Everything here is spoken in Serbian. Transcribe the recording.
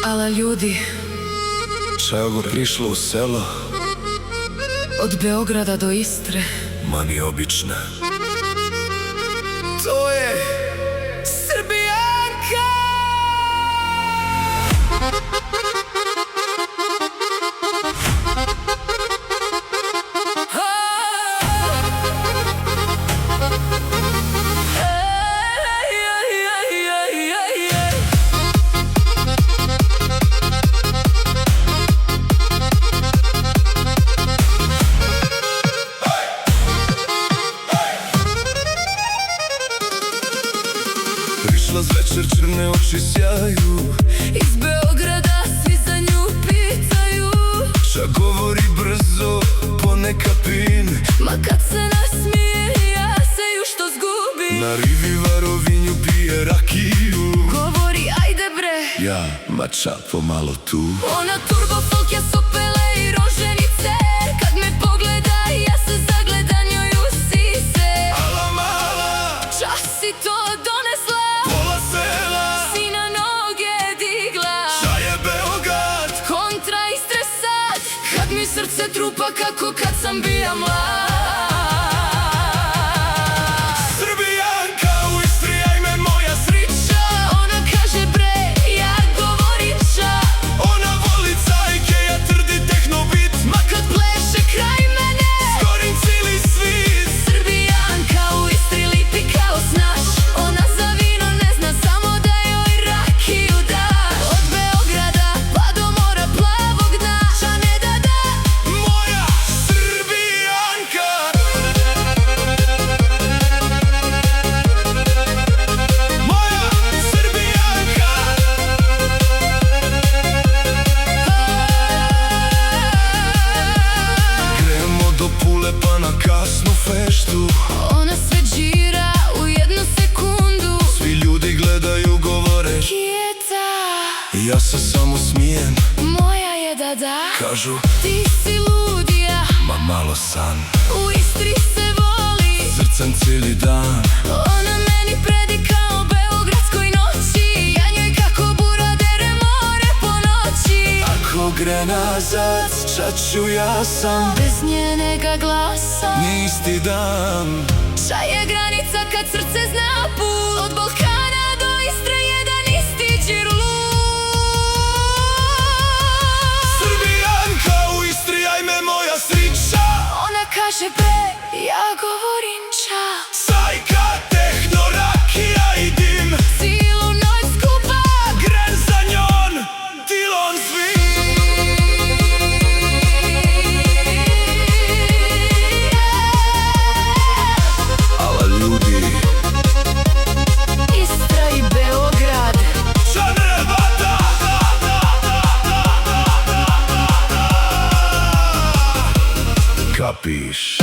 Ala ljudi, Čago prišlo u selo, od Beograda do Istre, mani obična. to je Srbijanka! Prišla zvečer, črne oči sjaju, Iz Beograda svi za nju pitaju, čak govori brzo, ponekad pin. ma kad se nasmije, ja se ju što zgubim. Na rivi Varovinju pije rakiju, Govori ajde bre, ja mača pomalo tu. ona turbo folk je sopele i roženice. Kad me pogleda, ja se zagledam njoj u sise. Ala mala, Čas si to donesla, pola sela, si na noge digla. šta je Beograd? Kontra Istre sad, kad mi srce trupa kako kad sam bija mlad. Srbijanka u Istri, ajme moja srića. Ona kaže bre, ja govorim ča. Ona voli cajke, ja trdi tehnobit. Ma kad pleše kraj mene, Skorim cili svit. Srbijanka u Istri lipi kao snaš. Ona za vino ne zna, samo da joj rakiju daš. Od Beograda pa do mora plavog dna, ča ne da da. Moja Srbijanka. Moja Srbijanka. Gremo do Pule pa na kasnu feštu. Ona sve džira u jednu sekundu. Svi ljudi gledaju, govore, Kijeta, ja se samo smijem. moja je da da. Kažu, Ti si ludija, ma malo san, u Istri se voli. zrcem cijeli dan. Ona meni predi kao beogradskoj noći. Ja njoj kako bura dere more po noći. Ako gre nazad, čaču ja sam, Bez njenega glasa, nije isti dan. ča je granica kad srce zna put. Od Balkana do Istre jedan isti đirlu. Srbijanka u Istri, ajme moja srića. Ona kaže bre, ja govorim ča. Cajka, tehno, rakija i dim. Cilu noć skupa, Gren za njon, Dilon svi. Ala ljudi, Istra i Beograd. ča ne vada. Kapiš?